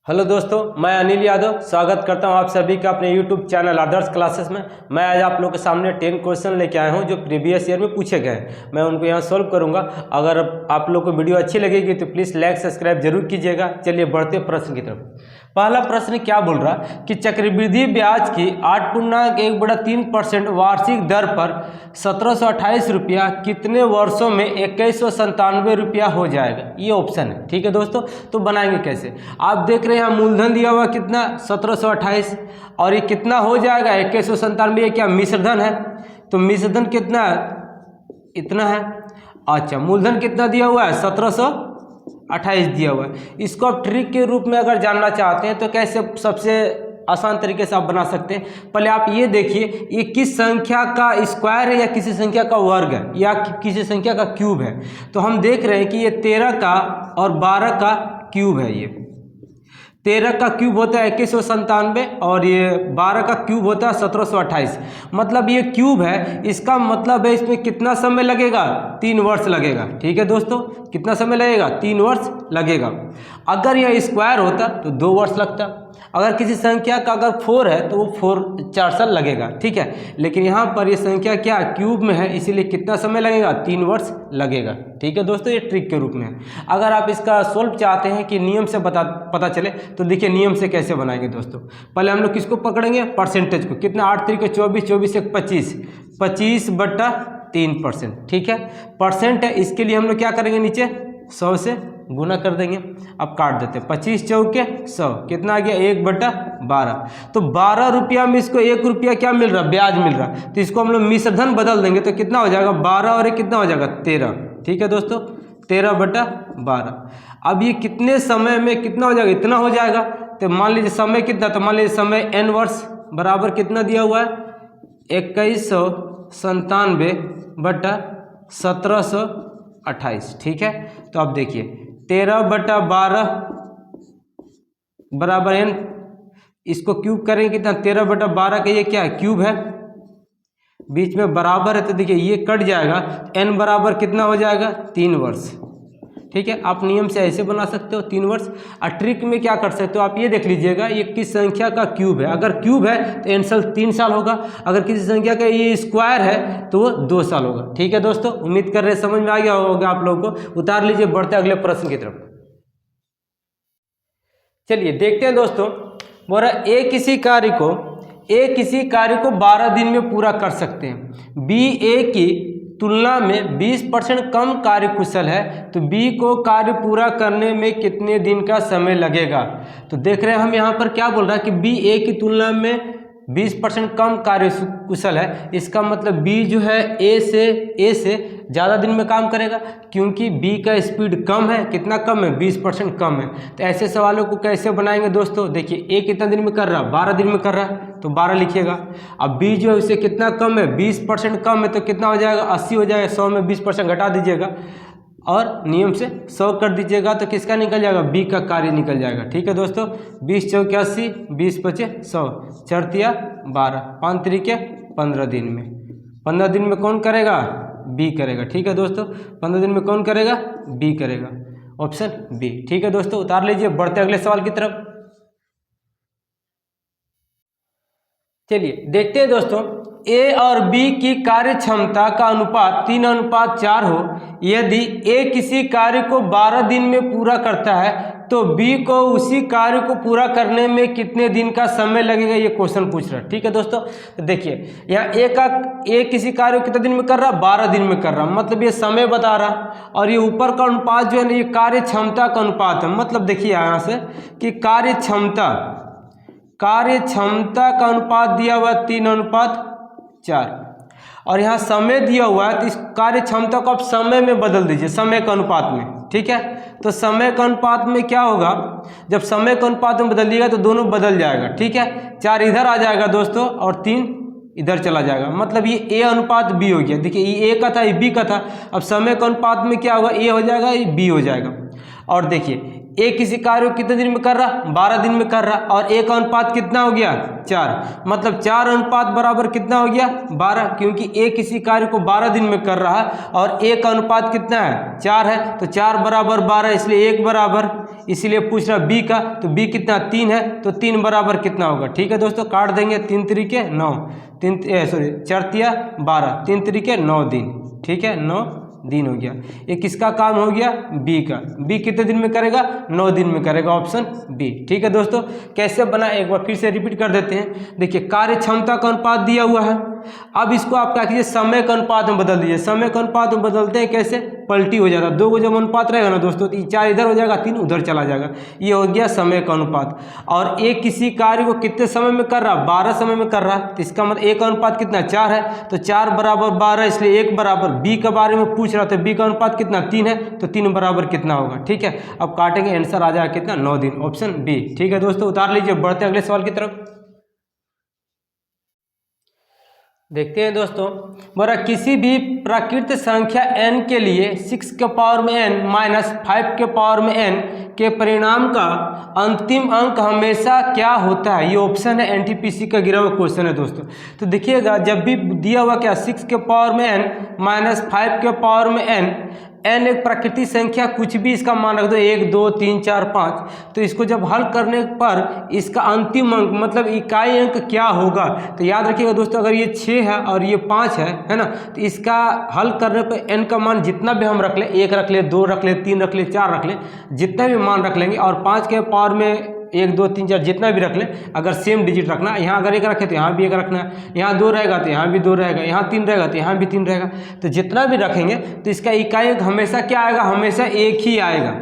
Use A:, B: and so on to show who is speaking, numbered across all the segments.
A: Hello दोस्तों, मैं अनिल यादव स्वागत करता हूं आप सभी का अपने यूट्यूब चैनल आदर्श क्लासेस में। मैं आज आप लोगों के सामने 10 क्वेश्चन लेके आया हूं जो प्रीवियस ईयर में पूछे गए हैं। मैं उनको यहां सॉल्व करूंगा। अगर आप लोग को वीडियो अच्छी लगेगी तो प्लीज़ लाइक सब्सक्राइब जरूर कीजिएगा। चलिए बढ़ते प्रश्न की तरफ। पहला प्रश्न क्या बोल रहा कि चक्रवृद्धि ब्याज की 8.1/3% वार्षिक दर पर 1728 रुपया कितने वर्षों में 2197 रुपया हो जाएगा। ये ऑप्शन है, ठीक है दोस्तों। तो बनाएंगे कैसे, आप देख रहे हैं यहाँ मूलधन दिया हुआ कितना 1728 और ये कितना हो जाएगा 2197। ये क्या मिश्रधन है, तो मिश्रधन कितना है, इतना है। अच्छा, मूलधन कितना दिया हुआ है 1728 दिया हुआ है। इसको आप ट्रिक के रूप में अगर जानना चाहते हैं तो कैसे, सबसे आसान तरीके से आप बना सकते हैं। पहले आप ये देखिए ये किस संख्या का स्क्वायर है या किसी संख्या का वर्ग है या किसी संख्या का क्यूब है। तो हम देख रहे हैं कि ये 13 का और 12 का क्यूब है। ये 13 का क्यूब होता है 2197 और ये 12 का क्यूब होता है 1728। मतलब ये क्यूब है, इसका मतलब है इसमें कितना समय लगेगा, 3 वर्ष लगेगा। ठीक है दोस्तों, कितना समय लगेगा, 3 वर्ष लगेगा। अगर यह स्क्वायर होता तो 2 वर्ष लगता। अगर किसी संख्या का अगर 4 है तो वो 4 साल लगेगा। ठीक है, लेकिन यहाँ पर ये संख्या क्या क्यूब में है, इसीलिए कितना समय लगेगा, 3 वर्ष लगेगा। ठीक है दोस्तों, ये ट्रिक के रूप में है। अगर आप इसका सोल्व चाहते हैं कि नियम से पता चले तो देखिए नियम से कैसे बनाएंगे दोस्तों। पहले हम लोग किसको पकड़ेंगे, परसेंटेज को। कितना 8 3 के 24, 24 1 25, 25/3%। ठीक है, परसेंट है, इसके लिए हम लोग क्या करेंगे, नीचे 100 से गुना कर देंगे। अब काट देते हैं, 25 चौके 100, कितना आ गया 1/12। तो 12 रुपया में इसको 1 रुपया क्या मिल रहा, ब्याज मिल रहा। तो इसको हम लोग मिश्रधन बदल देंगे तो कितना हो जाएगा, 12 और 1 कितना हो जाएगा 13। ठीक है दोस्तों, 13/12। अब ये कितने समय में कितना हो जाएगा, इतना हो जाएगा। तो मान लीजिए समय कितना, तो मान लीजिए समय n वर्ष बराबर कितना दिया हुआ है 2197/1728। ठीक है, तो अब देखिए 13/12 बराबर n, इसको क्यूब करेंगे कितना, 13/12 का ये क्या है, क्यूब है, बीच में बराबर है तो देखिए ये कट जाएगा, n बराबर कितना हो जाएगा 3 वर्ष। ठीक है, आप नियम से ऐसे बना सकते हो 3 वर्ष। और ट्रिक में क्या कर सकते हो, आप ये देख लीजिएगा ये किस संख्या का क्यूब है। अगर क्यूब है तो n साल 3 साल होगा, अगर किसी संख्या का ये स्क्वायर है तो वो 2 साल होगा। ठीक है दोस्तों, उम्मीद कर रहे हैं समझ में आ गया होगा आप लोगों को। उतार लीजिए, बढ़ते अगले प्रश्न की तरफ। चलिए देखते हैं दोस्तों। बोल रहा ए किसी कार्य को 12 दिन में पूरा कर सकते हैं। बी ए की तुलना में 20% कम कार्यकुशल है, तो बी को कार्य पूरा करने में कितने दिन का समय लगेगा। तो देख रहे हैं हम यहाँ पर क्या बोल रहा है कि बी ए की तुलना में 20% कम कार्यकुशल है। इसका मतलब बी जो है ए से ज़्यादा दिन में काम करेगा, क्योंकि बी का स्पीड कम है। कितना कम है, 20% कम है। तो ऐसे सवालों को कैसे बनाएंगे दोस्तों, देखिए ए कितना दिन में कर रहा है, 12 दिन में कर रहा है, तो 12 लिखिएगा। अब बी जो है उससे कितना कम है, 20% कम है, तो कितना हो जाएगा 80 हो जाएगा। 100 में 20% घटा दीजिएगा और नियम से 100 कर दीजिएगा, तो किसका निकल जाएगा, बी का कार्य निकल जाएगा। ठीक है दोस्तों, 20 चौके 80, 20 पचे 100, 4 तिया 12, 5 तरीके 15 दिन में। 15 दिन में कौन करेगा, बी करेगा। ठीक है दोस्तों, 15 दिन में कौन करेगा, बी करेगा, ऑप्शन बी। ठीक है दोस्तों, उतार लीजिए, बढ़ते अगले सवाल की तरफ। चलिए देखते हैं दोस्तों। ए और बी की कार्य क्षमता का अनुपात 3:4 हो। यदि ए किसी कार्य को 12 दिन में पूरा करता है तो बी को उसी कार्य को पूरा करने में कितने दिन का समय लगेगा, ये क्वेश्चन पूछ रहा है। ठीक है दोस्तों, तो देखिए यहाँ ए किसी कार्य को कितने दिन में कर रहा है, 12 दिन में कर रहा, मतलब ये समय बता रहा। और ये ऊपर का अनुपात जो है ना, ये कार्य क्षमता का अनुपात है। मतलब देखिए यहाँ से कि कार्य क्षमता का अनुपात दिया हुआ 3:4 और यहाँ समय दिया हुआ है, तो इस कार्य क्षमता को आप समय में बदल दीजिए, समय के अनुपात में। ठीक है, तो समय के अनुपात में क्या होगा, जब समय के अनुपात में बदलिएगा तो दोनों बदल जाएगा। ठीक है, 4 इधर आ जाएगा दोस्तों और 3 इधर चला जाएगा, मतलब ये ए अनुपात बी हो गया। देखिए ये ए का था, ये बी का था। अब समय के अनुपात में क्या होगा, ए हो जाएगा, ये बी हो जाएगा। और देखिए एक किसी कार्य को कितने दिन में कर रहा, 12 दिन में कर रहा, और एक अनुपात कितना हो गया, 4, मतलब 4 अनुपात बराबर कितना हो गया, 12, क्योंकि एक किसी कार्य को 12 दिन में कर रहा है और एक अनुपात कितना है, 4 है, तो 4 बराबर 12, इसलिए 1 बराबर, इसलिए पूछ रहा बी का, तो बी कितना 3 है, तो 3 बराबर कितना होगा। ठीक है दोस्तों, काट देंगे, 3 तरीके 9, 4 तिया 12, 3 तरीके 9 दिन। ठीक है, 9 दिन हो गया। ये किसका काम हो गया, बी का। बी कितने दिन में करेगा, 9 दिन में करेगा, ऑप्शन बी। ठीक है दोस्तों, कैसे बना एक बार फिर से रिपीट कर देते हैं। देखिए, कार्य क्षमता का अनुपात दिया हुआ है, अब इसको आप क्या कीजिए, समय का अनुपात में बदल दीजिए। समय का अनुपात में बदलते हैं कैसे, पलटी हो जाएगा, 2 को जब अनुपात रहेगा ना दोस्तों, तो 4 इधर हो जाएगा, 3 उधर चला जाएगा, ये हो गया समय का अनुपात। और एक किसी कार्य को कितने समय में कर रहा, 12 समय में कर रहा, तो इसका मतलब एक अनुपात कितना, 4 है, तो 4 बराबर 12, इसलिए 1 बराबर। बी के बारे में पूछ रहा था, बी का अनुपात कितना, 3 है, तो 3 बराबर कितना होगा। ठीक है, अब काटेंगे, आंसर आ जाएगा कितना, 9 दिन, ऑप्शन बी। ठीक है दोस्तों, उतार लीजिए, बढ़ते अगले सवाल की तरफ। देखते हैं दोस्तों, बोला किसी भी प्राकृत संख्या n के लिए 6 के पावर में n माइनस 5 के पावर में n के परिणाम का अंतिम अंक हमेशा क्या होता है। ये ऑप्शन है, एनटीपीसी का गिरा हुआ क्वेश्चन है दोस्तों। तो देखिएगा, जब भी दिया हुआ क्या, 6 के पावर में n माइनस 5 के पावर में n एक प्राकृतिक संख्या, कुछ भी इसका मान रख दो, 1 2 3 4 5, तो इसको जब हल करने पर इसका अंतिम अंक मतलब इकाई अंक क्या होगा। तो याद रखिएगा दोस्तों, अगर ये 6 है और ये 5 है ना, तो इसका हल करने पर n का मान जितना भी हम रख ले, 1 रख ले, 2 रख ले, 3 रख ले, 4 रख ले, जितना भी मान रख लेंगे, और 5 के पावर में 1 2 3 4 जितना भी रख ले, अगर सेम डिजिट रखना, यहाँ अगर 1 रखे तो यहाँ भी 1 रखना है, यहाँ 2 रहेगा तो यहाँ भी 2 रहेगा, यहाँ 3 रहेगा तो यहाँ भी 3 रहेगा, तो जितना भी रखेंगे तो इसका इकाई अंक हमेशा क्या आएगा, हमेशा 1 ही आएगा।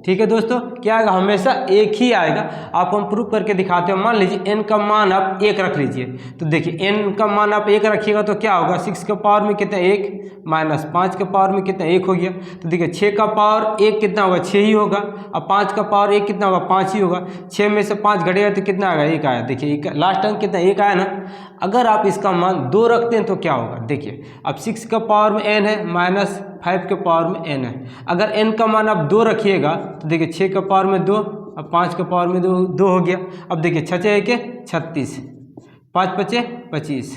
A: ठीक है दोस्तों, क्या आएगा, हमेशा 1 ही आएगा। आप हम प्रूफ करके दिखाते हैं। मान लीजिए n का मान आप 1 रख लीजिए, तो देखिए n का मान आप 1 रखिएगा तो क्या होगा, 6 के पावर में कितना, 1 माइनस 5 के पावर में कितना, 1 हो गया। तो देखिए 6 का पावर 1 कितना होगा, 6 ही होगा, अब 5 का पावर 1 कितना होगा, 5 ही होगा। 6 में से 5 घटेगा तो कितना आएगा, 1 आया। देखिए लास्ट अंक कितना, 1 आया ना। अगर आप इसका मान 2 रखते हैं तो क्या होगा, देखिए अब 6 का पावर में n है, माइनस 5 के पावर में n है। अगर n का मान आप 2 रखिएगा तो देखिए 6 के पावर में 2, अब 5 के पावर में 2 हो गया। अब देखिए 6 1 36, 5 5 25,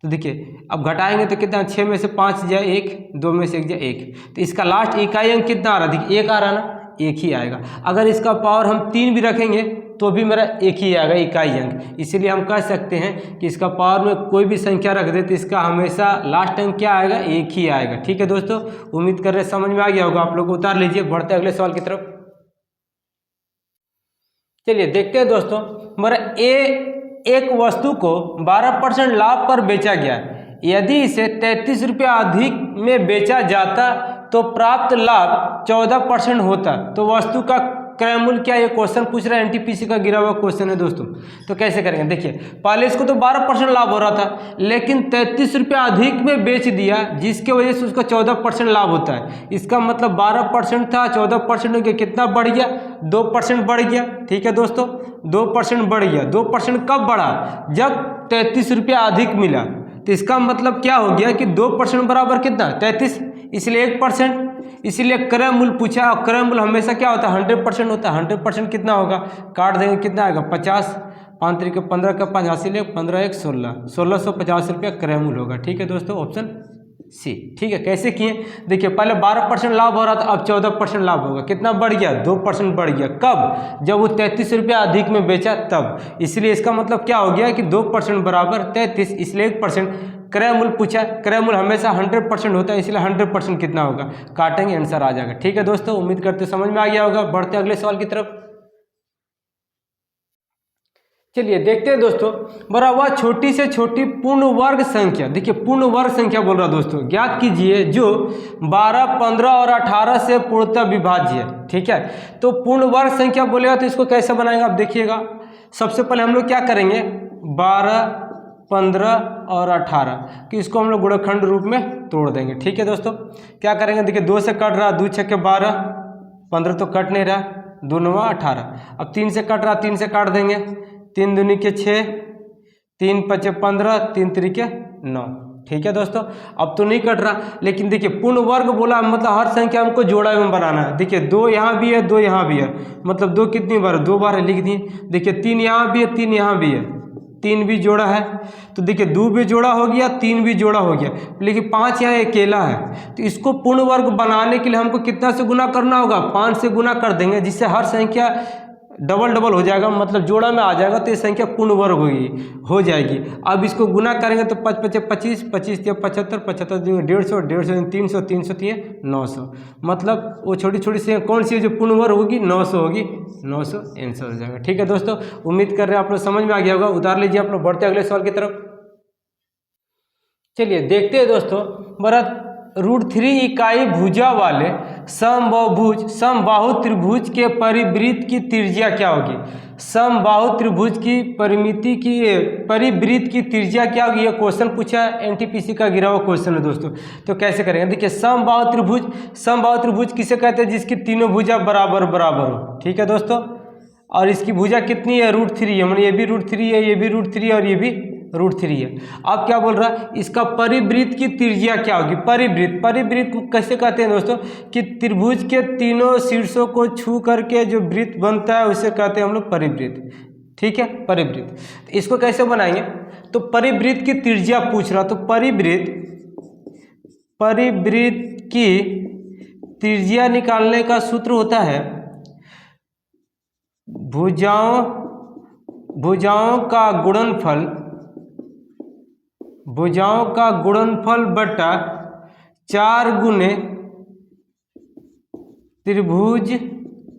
A: तो देखिए अब घटाएंगे तो कितना, 6 में से 5 जाए 1, 2 में से 1 जाए 1, तो इसका लास्ट इकाई अंक कितना आ रहा है, देखिए 1 आ रहा ना, 1 ही आएगा। अगर इसका पावर हम 3 भी रखेंगे तो भी मेरा 1 ही आएगा इकाई अंक। इसीलिए हम कह सकते हैं कि इसका पावर में कोई भी संख्या रख दे तो इसका हमेशा लास्ट अंक क्या आएगा, 1 ही आएगा। ठीक है दोस्तों, उम्मीद कर रहे समझ में आ गया होगा आप लोग। उतार लीजिए, बढ़ते अगले सवाल की तरफ। चलिए देखते हैं दोस्तों, मेरा एक वस्तु को 12% लाभ पर बेचा गया, यदि इसे 33 रुपया अधिक में बेचा जाता तो प्राप्त लाभ 14% होता, तो वस्तु का क्रय मूल्य क्या, ये क्वेश्चन पूछ रहा है, एनटीपीसी का गिरा हुआ क्वेश्चन है दोस्तों। तो कैसे करेंगे, देखिए पहले इसको तो 12% लाभ हो रहा था, लेकिन 33 रुपया अधिक में बेच दिया, जिसके वजह से उसका 14% लाभ होता है। इसका मतलब 12% था, 14% हो गया, कितना बढ़ गया, 2% बढ़ गया। ठीक है दोस्तों, 2% बढ़ गया। 2% कब बढ़ा, जब 33 रुपया अधिक मिला, तो इसका मतलब क्या हो गया कि 2% बराबर कितना, 33, इसलिए 1%। इसलिए क्रय मूल्य पूछा, और क्रय मूल्य हमेशा क्या होता है, 100% होता है। 100% कितना होगा, काट देंगे, कितना आएगा, 50, 5 तरीके 15 का 5 हासिल, 15 1 16, 1650 रुपया क्रय मूल्य होगा। ठीक है दोस्तों, ऑप्शन सी। ठीक है, कैसे किए, देखिए पहले 12% लाभ हो रहा था, अब 14% लाभ होगा, कितना बढ़ गया, 2% बढ़ गया। कब, जब वो 33 रुपया अधिक में बेचा तब। इसलिए इसका मतलब क्या हो गया कि 2% बराबर 33, इसलिए 1%। क्रय मूल्य पूछा, क्रय मूल्य हमेशा 100% होता है, इसलिए 100% कितना होगा, काटेंगे, आंसर आ जाएगा। ठीक है दोस्तों, उम्मीद करते समझ में आ गया होगा। बढ़ते अगले सवाल की तरफ। चलिए देखते हैं दोस्तों, बड़ा वह छोटी से छोटी पूर्ण वर्ग संख्या, देखिए पूर्ण वर्ग संख्या बोल रहा दोस्तों, ज्ञात कीजिए जो 12, 15 और 18 से पूर्णतः विभाज्य है। ठीक है, तो पूर्ण वर्ग संख्या बोलेगा तो इसको कैसे बनाएंगे आप देखिएगा। सबसे पहले हम लोग क्या करेंगे, 12, 15 और 18 कि इसको हम लोग गुणनखंड रूप में तोड़ देंगे। ठीक है दोस्तों, क्या करेंगे, देखिए 2 से कट रहा, 2 6 12, 15 तो कट नहीं रहा, 2 9 18। अब 3 से कट रहा, 3 से काट देंगे, 3 दूनी के 6, 3 5 15, 3 3 के 9। ठीक है दोस्तों, अब तो नहीं कट रहा, लेकिन देखिए पूर्ण वर्ग बोला मतलब हर संख्या हमको जोड़ा में बनाना है। देखिए 2 यहाँ भी है, 2 यहाँ भी है, मतलब 2 कितनी बार, 2 बार है, लिख दिए। देखिए 3 यहाँ भी है, 3 यहाँ भी है, 3 भी जोड़ा है, तो देखिए 2 भी जोड़ा हो गया, 3 भी जोड़ा हो गया, लेकिन 5 यहाँ अकेला है। तो इसको पूर्ण वर्ग बनाने के लिए हमको कितना से गुना करना होगा, 5 से गुना कर देंगे, जिससे हर संख्या डबल डबल हो जाएगा, मतलब जोड़ा में आ जाएगा, तो ये संख्या पूर्ण वर्ग हो जाएगी। अब इसको गुना करेंगे तो 5 5 25, 25 3 75, 75 150, 150 300, 300 3 900, मतलब वो छोटी छोटी सी कौन सी है जो पूर्ण वर्ग होगी, 900 होगी, 900 आंसर हो जाएगा। ठीक है दोस्तों, उम्मीद कर रहे हैं आप लोग समझ में आ गया होगा। उतार लीजिए आप लोग, बढ़ते अगले सवाल की तरफ। चलिए देखते हैं दोस्तों, बड़ा √3 इकाई भुजा वाले समबाहु त्रिभुज के परिवृत्त की त्रिज्या क्या होगी। समबाहु त्रिभुज की परिवृत्त की त्रिज्या क्या होगी, ये क्वेश्चन पूछा है, एनटीपीसी का गिरा हुआ क्वेश्चन है दोस्तों। तो कैसे करेंगे, देखिए समबाहु त्रिभुज किसे कहते हैं, जिसकी तीनों भुजा बराबर बराबर हो। ठीक है दोस्तों, और इसकी भुजा कितनी है, √3 है, मतलब ये भी √3 है, ये भी √3 है, और ये भी √3 है। अब क्या बोल रहा है, इसका परिवृत्त की त्रिज्या क्या होगी। परिवृत्त कैसे कहते हैं दोस्तों, कि त्रिभुज के तीनों शीर्षों को छू करके जो वृत्त बनता है उसे कहते हैं हम लोग परिवृत्त। ठीक है, परिवृत्त। इसको कैसे बनाएंगे, तो परिवृत्त की त्रिज्या पूछ रहा, तो परिवृत्त की त्रिज्या निकालने का सूत्र होता है भुजाओं का गुणनफल बटा 4 गुने त्रिभुज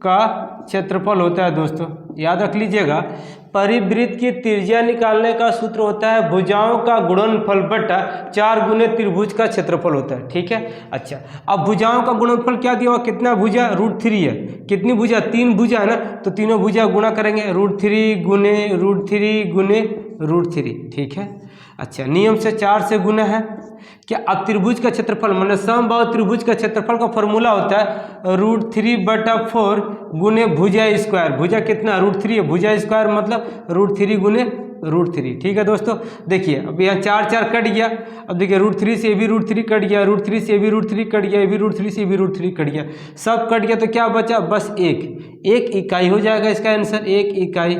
A: का क्षेत्रफल होता है दोस्तों। याद रख लीजिएगा, परिवृत्त की त्रिज्या निकालने का सूत्र होता है भुजाओं का गुणनफल बटा 4 गुने त्रिभुज का क्षेत्रफल होता है। ठीक है, अच्छा, अब भुजाओं का गुणनफल क्या दिया हुआ, कितना भुजा, √3 है। कितनी भुजा, 3 भुजा है ना, तो तीनों भुजा गुणा करेंगे, √3 गुने √3 गुने √3। ठीक है, अच्छा, नियम से 4 से गुना है क्या। अब त्रिभुज का क्षेत्रफल मतलब समबाहु त्रिभुज का क्षेत्रफल का फॉर्मूला होता है √3/4 गुने भुजा स्क्वायर। भुजा कितना, √3 है, भुजा स्क्वायर मतलब √3 गुने √3। ठीक है दोस्तों, देखिए अब यहाँ 4 4 कट गया। अब देखिए √3 से ये भी √3 कट गया, √3 से ये भी √3 कट गया, ये भी √3 से ये भी √3 कट गया, सब कट गया, तो क्या बचा, बस एक इकाई हो जाएगा इसका आंसर, 1 इकाई।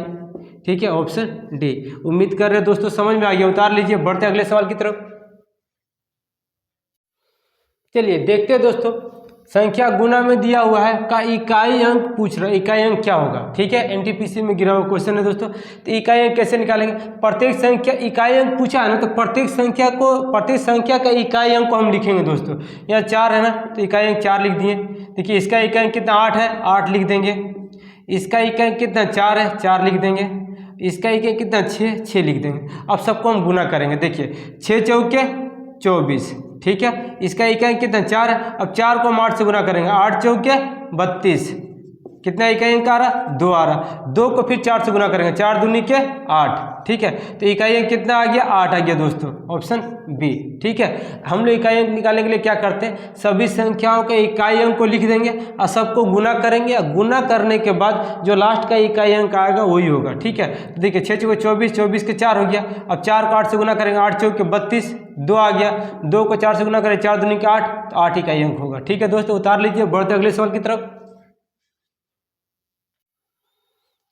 A: ठीक है, ऑप्शन डी। उम्मीद कर रहे हैं दोस्तों समझ में आ गया। उतार लीजिए, बढ़ते अगले सवाल की तरफ। चलिए देखते हैं दोस्तों, संख्या गुना में दिया हुआ है का इकाई अंक पूछ रहा है, इकाई अंक क्या होगा। ठीक है, एनटीपीसी में गिरा हुआ क्वेश्चन है दोस्तों। तो इकाई अंक कैसे निकालेंगे, प्रत्येक संख्या इकाई अंक पूछा है ना, तो प्रत्येक संख्या का इकाई अंक को हम लिखेंगे दोस्तों। यहाँ 4 है ना, तो इकाई अंक 4 लिख दिए। देखिए इसका इकाई अंक कितना, 8 है, 8 लिख देंगे। इसका इकाई अंक कितना, 4 है, 4 लिख देंगे। इसका इकाई कितना, 6 लिख देंगे। अब सबको हम गुना करेंगे, देखिए 6 चौके 24। ठीक है, इसका इकाई कितना, 4 है। अब 4 को हम 8 से गुना करेंगे, 8 चौके 32। कितना इकाई अंक आ रहा, 2 आ रहा। 2 को फिर 4 से गुना करेंगे, 4 दूनी के 8। ठीक है, तो इकाई अंक कितना आ गया, 8 आ गया दोस्तों, ऑप्शन बी। ठीक है, हम लोग इकाई अंक निकालने के लिए क्या करते हैं, सभी संख्याओं के इकाई अंक को लिख देंगे और सबको गुना करेंगे, और गुना करने के बाद जो लास्ट का इकाई अंक आएगा वही होगा। ठीक है, तो देखिए 6 चौके 24, 24 के 4 हो गया। अब 4 को 8 से गुना करेंगे, 8 चौके 32, 2 आ गया। 2 को 4 से गुना करें, 4 दूनी के 8, तो 8 इकाई अंक होगा। ठीक है दोस्तों, उतार लीजिए, बढ़ते अगले सवाल की तरफ।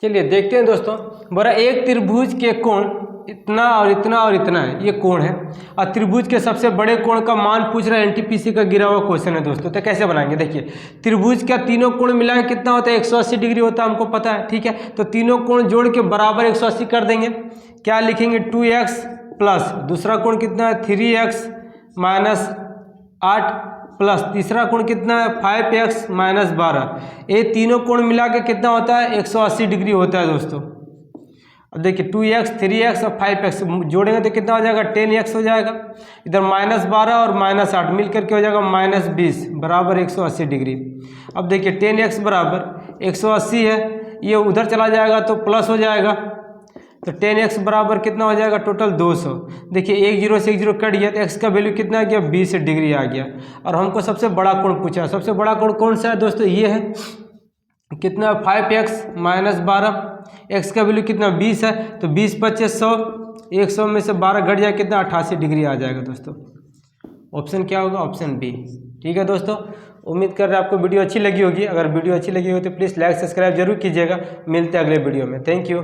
A: चलिए देखते हैं दोस्तों, बड़ा एक त्रिभुज के कोण इतना और इतना और इतना है, ये कोण है, और त्रिभुज के सबसे बड़े कोण का मान पूछ रहा है, एनटीपीसी का गिरा हुआ क्वेश्चन है दोस्तों। तो कैसे बनाएंगे, देखिए त्रिभुज का तीनों कोण मिला के कितना होता है, 180 डिग्री होता है, हमको पता है। ठीक है, तो तीनों कोण जोड़ के बराबर 180 कर देंगे। क्या लिखेंगे, 2x प्लस दूसरा कोण कितना है, 3x माइनस 8 प्लस तीसरा कोण कितना है, 5x माइनस 12। ये तीनों कोण मिला के कितना होता है, 180 डिग्री होता है दोस्तों। अब देखिए 2x 3x और 5x जोड़ेंगे तो कितना हो जाएगा, 10x हो जाएगा। इधर -12 और -8 मिल करके हो जाएगा -20 बराबर 180 डिग्री। अब देखिए 10x बराबर 180 है, ये उधर चला जाएगा तो प्लस हो जाएगा, तो 10x बराबर कितना हो जाएगा, टोटल 200। देखिए 1 0 से 1 0 कट गया, तो x का वैल्यू कितना आ गया, 20 डिग्री आ गया। और हमको सबसे बड़ा कोण पूछा, सबसे बड़ा कोण कौन सा है दोस्तों, ये है, कितना 5x माइनस 12, x का वैल्यू कितना 20 है, तो 20 × 25 100, 100 में से 12 घट जाए कितना 88 डिग्री आ जाएगा दोस्तों। ऑप्शन क्या होगा? Option B. ठीक है दोस्तों, उम्मीद कर रहे हैं आपको वीडियो अच्छी लगी होगी। अगर वीडियो अच्छी लगी हो तो प्लीज़ लाइक सब्सक्राइब जरूर कीजिएगा। मिलते हैं अगले वीडियो में। Thank you.